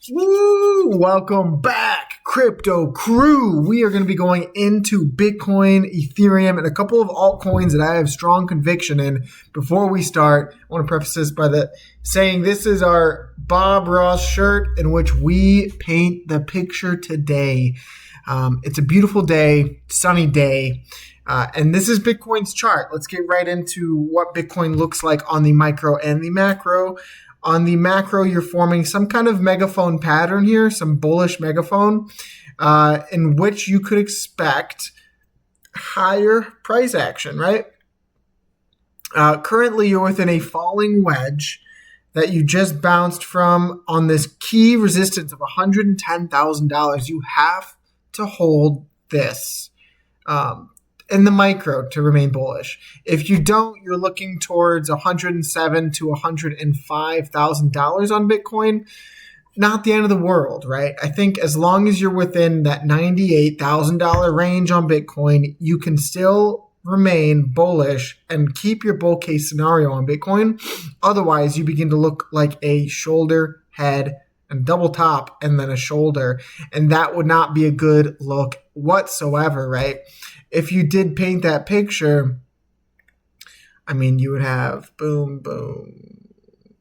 Woo! Welcome back, crypto crew. We are going to be going into Bitcoin, Ethereum, and a couple of altcoins that I have strong conviction in. Before we start, I want to preface this by saying this is our Bob Ross shirt in which we paint the picture today. It's a beautiful day, sunny day, and this is Bitcoin's chart. Let's get right into what Bitcoin looks like on the micro and the macro. On the macro, you're forming some kind of megaphone pattern here, some bullish megaphone, in which you could expect higher price action, right? Currently, you're within a falling wedge that you just bounced from on this key resistance of $110,000. You have to hold this in the micro to remain bullish. If you don't, you're looking towards $107,000 to $105,000 on Bitcoin. Not the end of the world, right? I think as long as you're within that $98,000 range on Bitcoin, you can still remain bullish and keep your bull case scenario on Bitcoin. Otherwise, you begin to look like a shoulder, head, and double top, and then a shoulder. And that would not be a good look whatsoever, right? If you did paint that picture, I mean, you would have boom, boom,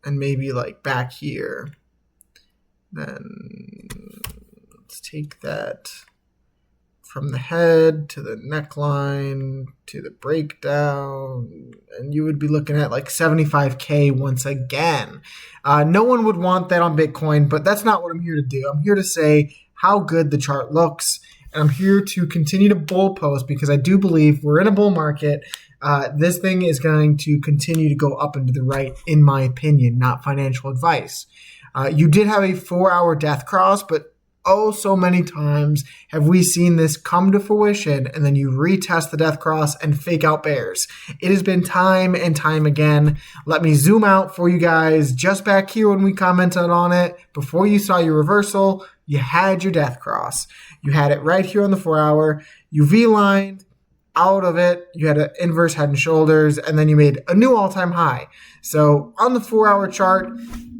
and maybe like back here. Then let's take that from the head to the neckline to the breakdown, and you would be looking at like 75K once again. No one would want that on Bitcoin, but that's not what I'm here to do. I'm here to say how good the chart looks. And I'm here to continue to bull post because I do believe we're in a bull market. This thing is going to continue to go up and to the right, in my opinion, not financial advice. You did have a 4-hour death cross, but oh, so many times have we seen this come to fruition, and then you retest the death cross and fake out bears. It has been time and time again. Let me zoom out for you guys. Just back here when we commented on it, before you saw your reversal, you had your death cross. You had it right here on the 4-hour. You V-lined out of it. You had an inverse head and shoulders, and then you made a new all-time high. So on the 4-hour chart,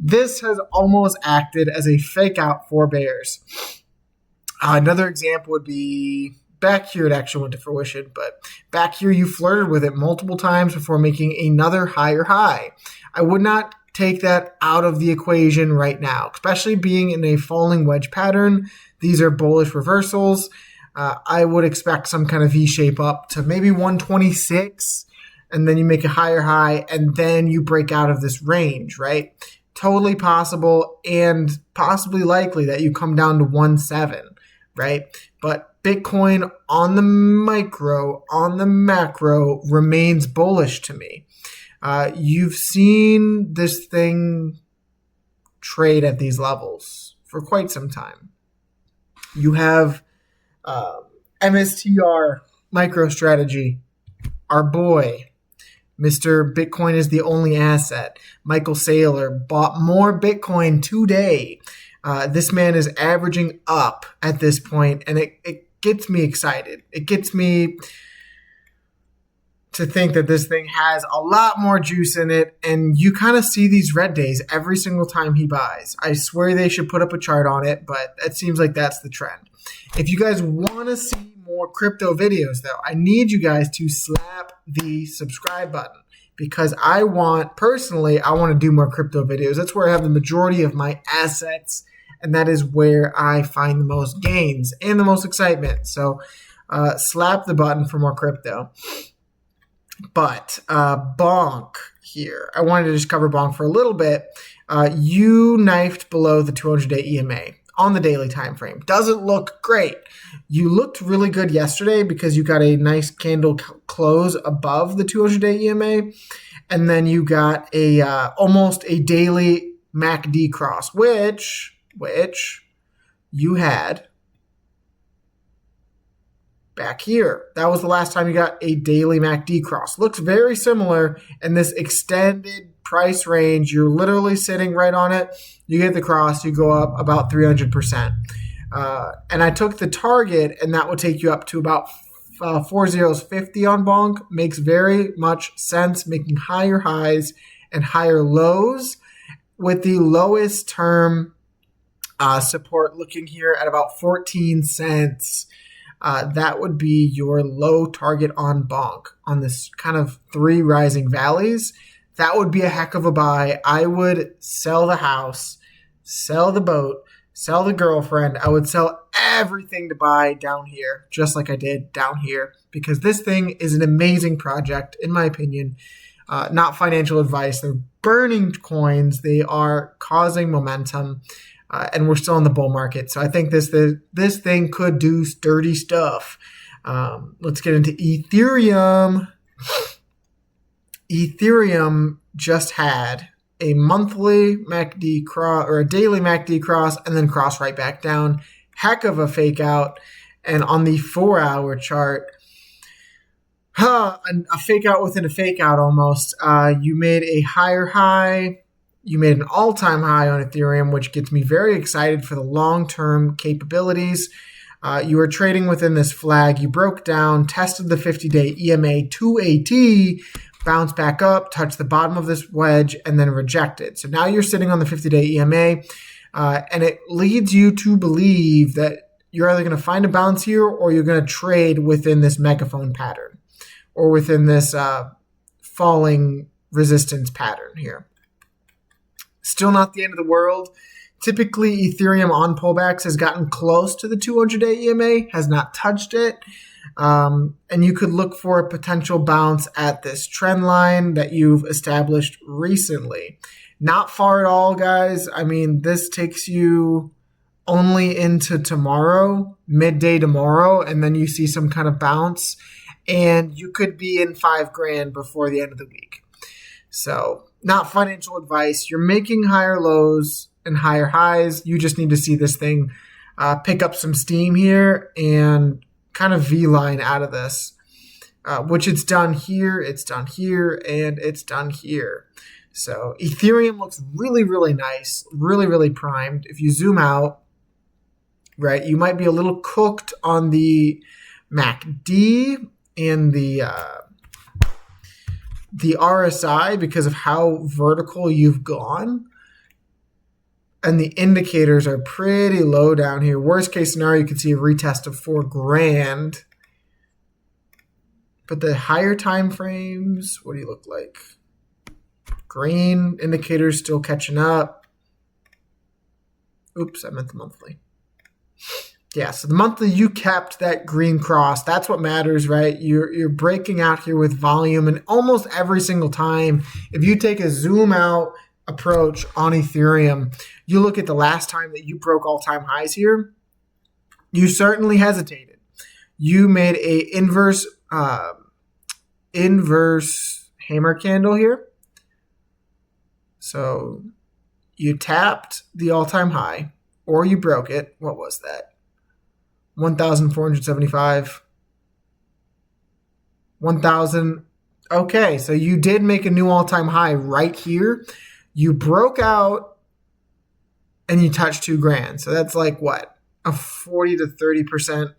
this has almost acted as a fake out for bears. Another example would be back here. It actually went to fruition, but back here you flirted with it multiple times before making another higher high. I would not take that out of the equation right now, especially being in a falling wedge pattern. These are bullish reversals. I would expect some kind of V-shape up to maybe 126, and then you make a higher high, and then you break out of this range, right? Totally possible and possibly likely that you come down to 1.7, right? But Bitcoin on the micro, on the macro, remains bullish to me. You've seen this thing trade at these levels for quite some time. You have MSTR MicroStrategy, our boy, Mr. Bitcoin is the only asset. Michael Saylor bought more Bitcoin today. This man is averaging up at this point, and it gets me excited. It gets me to think that this thing has a lot more juice in it, and you kind of see these red days every single time he buys. I swear they should put up a chart on it, but it seems like that's the trend. If you guys want to see more crypto videos, though, I need you guys to slap the subscribe button because I want to do more crypto videos. That's where I have the majority of my assets, and that is where I find the most gains and the most excitement. So slap the button for more crypto. But Bonk here, I wanted to just cover Bonk for a little bit. You knifed below the 200-day EMA on the daily time frame. Doesn't look great. You looked really good yesterday because you got a nice candle close above the 200-day EMA, and then you got a almost a daily MACD cross, which you had back here. That was the last time you got a daily MACD cross. Looks very similar in this extended price range. You're literally sitting right on it. You get the cross, you go up about 300%. And I took the target, and that would take you up to about 4050 on Bonk. Makes very much sense, making higher highs and higher lows with the lowest term Support looking here at about 14 cents. That would be your low target on bonk on this kind of 3 rising valleys. That would be a heck of a buy. I would sell the house, sell the boat, sell the girlfriend. I would sell everything to buy down here, just like I did down here, because this thing is an amazing project, in my opinion. Not financial advice. They're burning coins. They are causing momentum. And we're still in the bull market. So I think this thing could do sturdy stuff. Let's get into Ethereum. Ethereum just had a monthly MACD cross or a daily MACD cross and then cross right back down. Heck of a fake out. And on the 4-hour chart, a fake out within a fake out almost. You made a higher high. You made an all-time high on Ethereum, which gets me very excited for the long-term capabilities. You were trading within this flag. You broke down, tested the 50-day EMA 2AT, bounced back up, touched the bottom of this wedge, and then rejected. So now you're sitting on the 50-day EMA, and it leads you to believe that you're either going to find a bounce here or you're going to trade within this megaphone pattern or within this falling resistance pattern here. Still not the end of the world. Typically, Ethereum on pullbacks has gotten close to the 200-day EMA, has not touched it. And you could look for a potential bounce at this trend line that you've established recently. Not far at all, guys. I mean, this takes you only into tomorrow, midday tomorrow, and then you see some kind of bounce, and you could be in $5,000 before the end of the week. So, not financial advice. You're making higher lows and higher highs. You just need to see this thing pick up some steam here and kind of V-line out of this, which it's done here, it's done here, and it's done here. So Ethereum looks really, really nice, really, really primed. If you zoom out, right, you might be a little cooked on the MACD and the RSI because of how vertical you've gone. And the indicators are pretty low down here. Worst case scenario, you can see a retest of $4,000. But the higher time frames, what do you look like? Green indicators still catching up. Oops, I meant the monthly. Yeah, so the monthly, you kept that green cross. That's what matters, right? You're breaking out here with volume, and almost every single time, if you take a zoom out approach on Ethereum, you look at the last time that you broke all-time highs here, you certainly hesitated. You made a inverse hammer candle here. So you tapped the all-time high, or you broke it. What was that? 1,475. 1,000. Okay, so you did make a new all-time high right here. You broke out and you touched $2,000. So that's like what? A 40 to 30%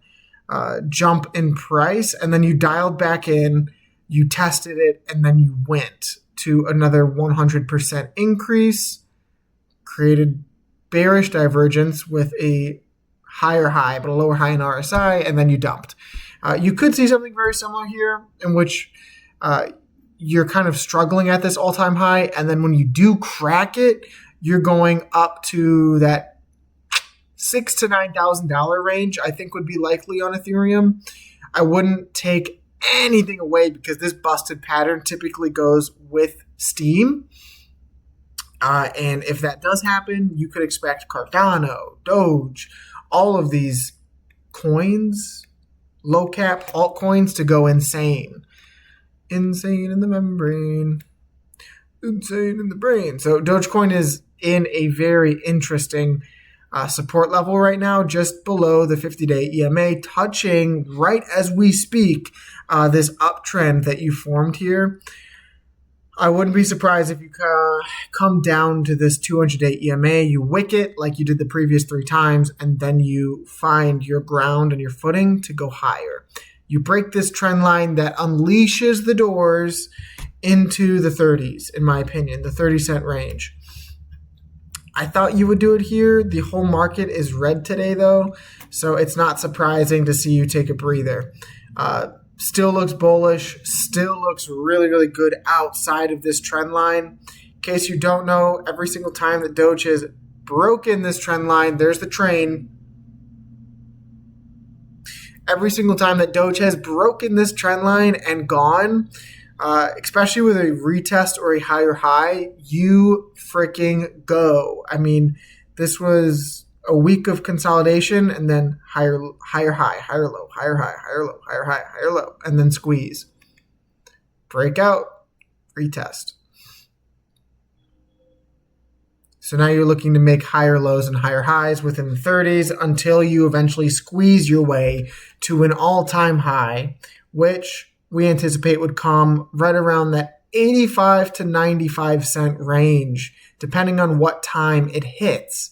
jump in price. And then you dialed back in, you tested it, and then you went to another 100% increase, created bearish divergence with a higher high, but a lower high in RSI, and then you dumped. You could see something very similar here in which you're kind of struggling at this all-time high, and then when you do crack it, you're going up to that $6,000 to $9,000 range, I think would be likely on Ethereum. I wouldn't take anything away because this busted pattern typically goes with steam. And if that does happen, you could expect Cardano, Doge, all of these coins, low cap altcoins to go insane. Insane in the membrane. Insane in the brain. So Dogecoin is in a very interesting support level right now, just below the 50-day EMA, touching right as we speak this uptrend that you formed here. I wouldn't be surprised if you come down to this 200-day EMA, you wick it like you did the previous 3 times, and then you find your ground and your footing to go higher. You break this trend line that unleashes the doors into the 30s, in my opinion, the 30-cent range. I thought you would do it here. The whole market is red today, though, so it's not surprising to see you take a breather. Still looks bullish, still looks really, really good outside of this trend line. In case you don't know, every single time that Doge has broken this trend line, there's the train. Every single time that Doge has broken this trend line and gone, especially with a retest or a higher high, you freaking go. I mean, this was a week of consolidation and then higher high, higher low, higher high, higher low, higher high, higher low, and then squeeze. Breakout, retest. So now you're looking to make higher lows and higher highs within the 30s until you eventually squeeze your way to an all-time high, which we anticipate would come right around that 85 to 95 cent range, depending on what time it hits.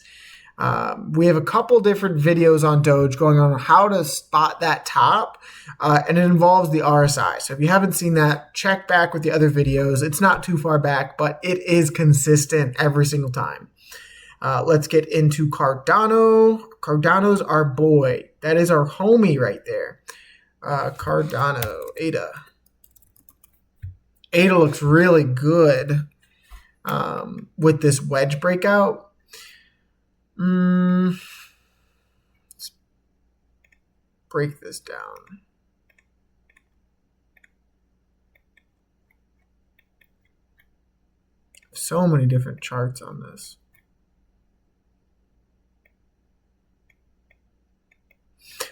We have a couple different videos on Doge going on how to spot that top, and it involves the RSI. So if you haven't seen that, check back with the other videos. It's not too far back, but it is consistent every single time. Let's get into Cardano. Cardano's our boy. That is our homie right there. Cardano, ADA. ADA looks really good with this wedge breakout. Let's break this down. So many different charts on this.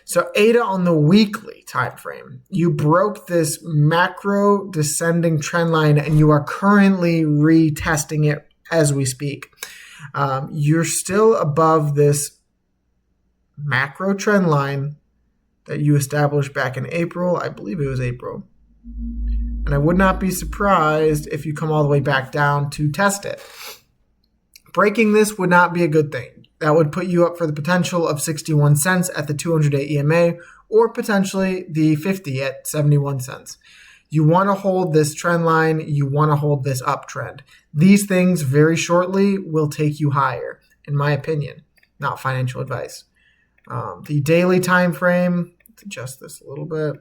So ADA on the weekly time frame, you broke this macro descending trend line and you are currently retesting it as we speak. You're still above this macro trend line that you established back in April. I believe it was April. And I would not be surprised if you come all the way back down to test it. Breaking this would not be a good thing. That would put you up for the potential of 61 cents at the 200-day EMA or potentially the 50 at 71 cents. You want to hold this trend line. You want to hold this uptrend. These things very shortly will take you higher, in my opinion, not financial advice. The daily time frame, let's adjust this a little bit.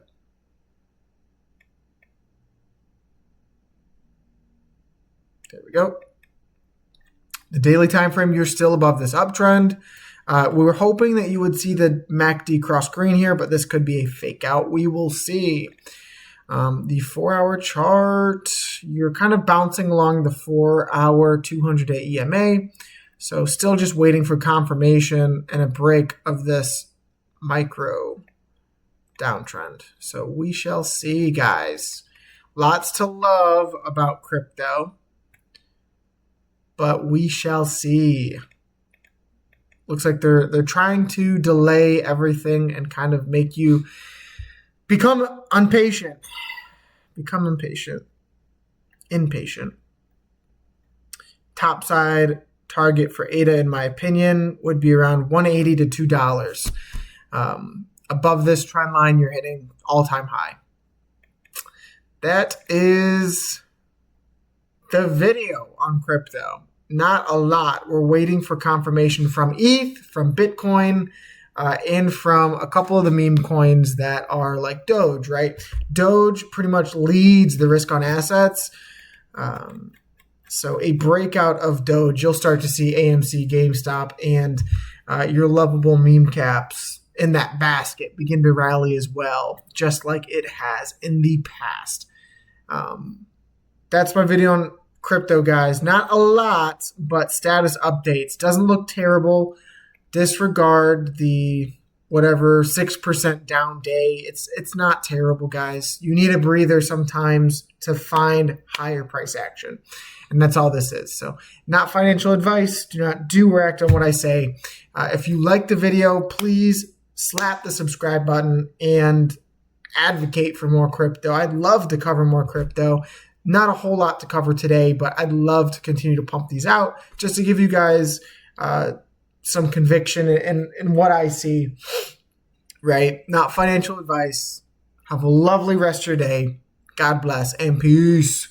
There we go. The daily time frame, you're still above this uptrend. We were hoping that you would see the MACD cross green here, but this could be a fake out. We will see. The 4-hour chart, you're kind of bouncing along the 4-hour 200-day EMA. So still just waiting for confirmation and a break of this micro downtrend. So we shall see, guys. Lots to love about crypto, but we shall see. Looks like they're trying to delay everything and kind of make you become impatient. Impatient. Top side target for ADA, in my opinion, would be around $1.80 to $2. Above this trend line, you're hitting all-time high. That is the video on crypto. Not a lot. We're waiting for confirmation from ETH, from Bitcoin, and from a couple of the meme coins that are like Doge, right? Doge pretty much leads the risk on assets. So a breakout of Doge, you'll start to see AMC, GameStop, and your lovable meme caps in that basket begin to rally as well, just like it has in the past. That's my video on crypto, guys. Not a lot, but status updates. Doesn't look terrible. Disregard the whatever 6% down day. It's not terrible, guys. You need a breather sometimes to find higher price action. And that's all this is. So not financial advice. Do not do or act on what I say. If you like the video, please slap the subscribe button and advocate for more crypto. I'd love to cover more crypto. Not a whole lot to cover today, but I'd love to continue to pump these out just to give you guys some conviction in what I see, right? Not financial advice. Have a lovely rest of your day. God bless and peace.